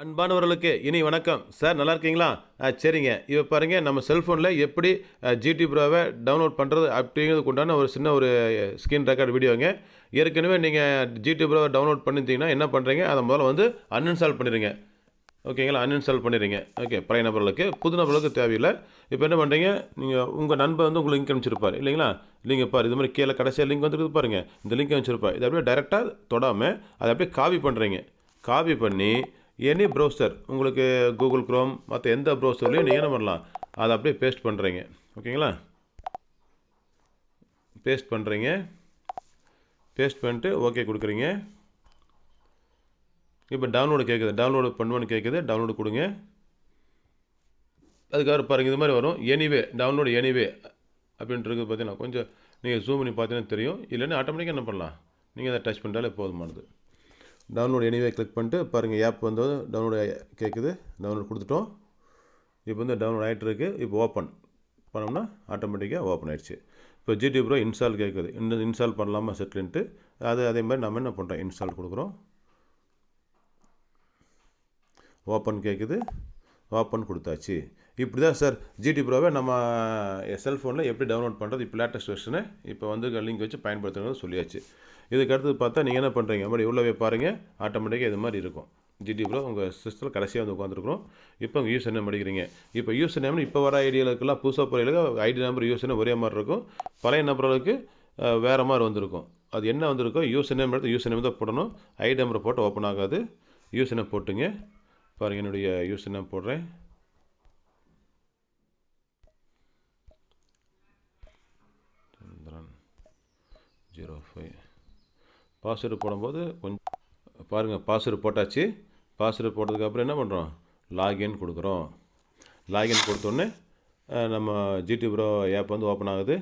அன்பானவர்களுக்கு இனி வணக்கம் சார், நல்லா இருக்கீங்களா? சரிங்க. இப்போ பாருங்க, நம்ம செல்ஃபோனில் எப்படி ஜிடி ப்ரோவை டவுன்லோட் பண்ணுறது அப்படிங்கிறதுக்கு உண்டான ஒரு சின்ன ஸ்க்ரீன் ரெக்கார்ட் வீடியோங்க. ஏற்கனவே நீங்கள் ஜிடி ப்ரோவை டவுன்லோட் பண்ணியிருந்தீங்கன்னா என்ன பண்ணுறீங்க, அதை முதல்ல அன்இன்ஸ்டால் பண்ணிடுங்க. ஓகேங்களா? அன்இன்ஸ்டால் பண்ணிடுங்க. ஓகே, பழைய நபர்களுக்கு. புது நபர்களுக்கு தேவையில்லை. இப்போ என்ன பண்ணுறீங்க, நீங்கள் உங்கள் நண்பர் உங்களுக்கு லிங்க் அனுப்பிச்சிருப்பார் இல்லைங்களா? லிங்க் பாரு, இது மாதிரி கீழே கடைசியாக லிங்க் வந்துருக்குது பாருங்கள், இந்த லிங்க் அனுப்பிச்சிருப்பார். இதை அப்படியே டைரெக்டாக தொடாமல் அதை அப்படியே காப்பி பண்ணுறீங்க. காப்பி பண்ணி எனி ப்ரௌசர், உங்களுக்கு கூகுள் குரோம் மற்ற எந்த ப்ரௌசர்லையும் நீங்கள் என்ன பண்ணலாம், அதை அப்படியே பேஸ்ட் பண்ணுறீங்க. ஓகேங்களா? பேஸ்ட் பண்ணுறீங்க. பேஸ்ட் பண்ணிட்டு ஓகே கொடுக்குறீங்க. இப்போ டவுன்லோடு கேட்குது, டவுன்லோடு பண்ணுவேன்னு கேட்குது, டவுன்லோடு கொடுங்க. அதுக்காக பாருங்கள், இது மாதிரி வரும். எனிவே டவுன்லோடு எனிவே அப்படின்றது பார்த்தீங்கன்னா கொஞ்சம் நீங்கள் ஜூம் பண்ணி பார்த்தீங்கன்னா தெரியும். இல்லைன்னா ஆட்டோமேட்டிக்காக என்ன பண்ணலாம், நீங்கள் அதை டச் பண்ணிட்டாலே போதுமானது. டவுன்லோட் எனிவே கிளிக் பண்ணிட்டு பாருங்கள், ஆப் டவுன்லோடு கேட்குது, டவுன்லோட் கொடுத்துட்டோம். இப்போ டவுன்லோட் ஆகிட்டு இருக்குது. இப்போ ஓப்பன் பண்ணோம்னா ஆட்டோமேட்டிக்காக ஓப்பன் ஆகிடுச்சு. இப்போ ஜிடி ப்ரோ இன்ஸ்டால் கேட்குது, இன்ஸ்டால் பண்ணலாமா செட்டில்ன்ட்டு. அதே மாதிரி நம்ம என்ன பண்ணுறோம், இன்ஸ்டால் கொடுக்குறோம். ஓப்பன் கேட்குது, ஓப்பன் கொடுத்தாச்சு. இப்படி தான் சார் ஜிடி ப்ரோவை நம்ம செல்ஃபோனில் எப்படி டவுன்லோட் பண்ணுறது, இப்போ லேட்டஸ்ட் வெர்ஷனை இப்போ லிங்க் வச்சு பயன்படுத்துகிறது சொல்லியாச்சு. இதுக்கு அடுத்தது பார்த்தா நீங்கள் என்ன பண்ணுறீங்க, மாதிரி உள்ளவே பாருங்கள், ஆட்டோமேட்டிக்காக இது மாதிரி இருக்கும். ஜிடி ப்ரோ உங்கள் சிஸ்டத்தில் கடைசியாக உட்காந்துருக்குறோம். இப்போ உங்கள் யூசர் நேம் அடிக்கிறீங்க. இப்போ யூசர் நேம் இப்போ வர ஐடியாவுக்கெல்லாம் புதுசாக போகிறதுக்கு ஐடி நம்பர் யூசர் நேம் ஒரே மாதிரி இருக்கும். பழைய நம்பர்களுக்கு வேறு மாதிரி வந்திருக்கும். அது என்ன வந்திருக்கோ யூசர் நேம் எடுத்து யூசர் நேம் தான் போடணும். ஐடி நம்பரை போட்டு ஓப்பன் ஆகாது. யூசர் நேம் போட்டுங்க. பாருங்கள், என்னுடைய யூசர் நேம் போடுறேன். சந்திரன் 05. பாஸ்வேர்டு போடும்போது கொஞ்சம் பாருங்கள், பாஸ்வேர்டு போட்டாச்சு. பாஸ்வேர்டு போட்டதுக்கப்புறம் என்ன பண்ணுறோம், லாகின் கொடுக்குறோம். லாகின் கொடுத்தோடனே நம்ம ஜிடி ப்ரோ ஆப் ஓப்பன் ஆகுது.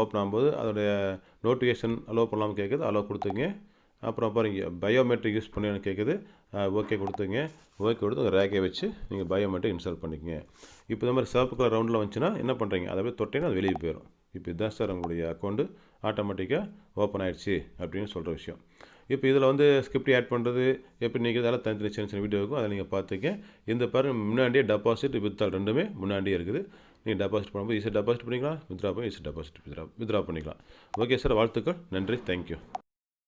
ஓப்பன் ஆகும்போது அதோடைய நோட்டிஃபிகேஷன் அலோவ் பண்ணலாமல் கேட்குது, அலோவ் கொடுத்துங்க. அப்புறம் பாருங்க, பயோமெட்ரிக் யூஸ் பண்ணி கேட்குது, ஓகே கொடுத்துங்க. ஓகே கொடுத்து உங்கள் ரேக்கை வச்சு நீங்கள் பயோமெட்ரிக் இன்ஸ்டால் பண்ணிக்கங்க. இப்போ இந்த மாதிரி சிவப்பு கலர் ரவுண்டில் வந்துச்சுன்னா என்ன பண்ணுறீங்க, அதை அப்படியே தொட்டிங்கன்னா அது வெளியே போயிடும். இப்போ இதுதான் சார் உங்களுடைய அக்கௌண்ட்டு ஆட்டோமேட்டிக்காக ஓப்பன் ஆகிடுச்சு அப்படின்னு சொல்கிற விஷயம். இப்போ இதில் ஸ்கிரிப்ட் ஆட் பண்ணுறது எப்படி நீங்கள் இதெல்லாம் தனித்தனி சின்ன சின்ன வீடியோ இருக்கும், அதை நீங்கள் பார்த்துக்க. இந்த பாருங்கள், முன்னாடியே டெபாசிட் வித்ட்ரால் ரெண்டுமே முன்னாடியே இருக்குது. நீங்கள் டெபாசிட் பண்ணும்போது ஈஸியாக டெபாசிட் பண்ணிக்கலாம், வித்ட்ரா பண்ணி ஈஸியாக டெபாசிட் வித்ட்ரா பண்ணிக்கலாம். ஓகே சார், வாழ்த்துக்கள், நன்றி, தேங்க்யூ.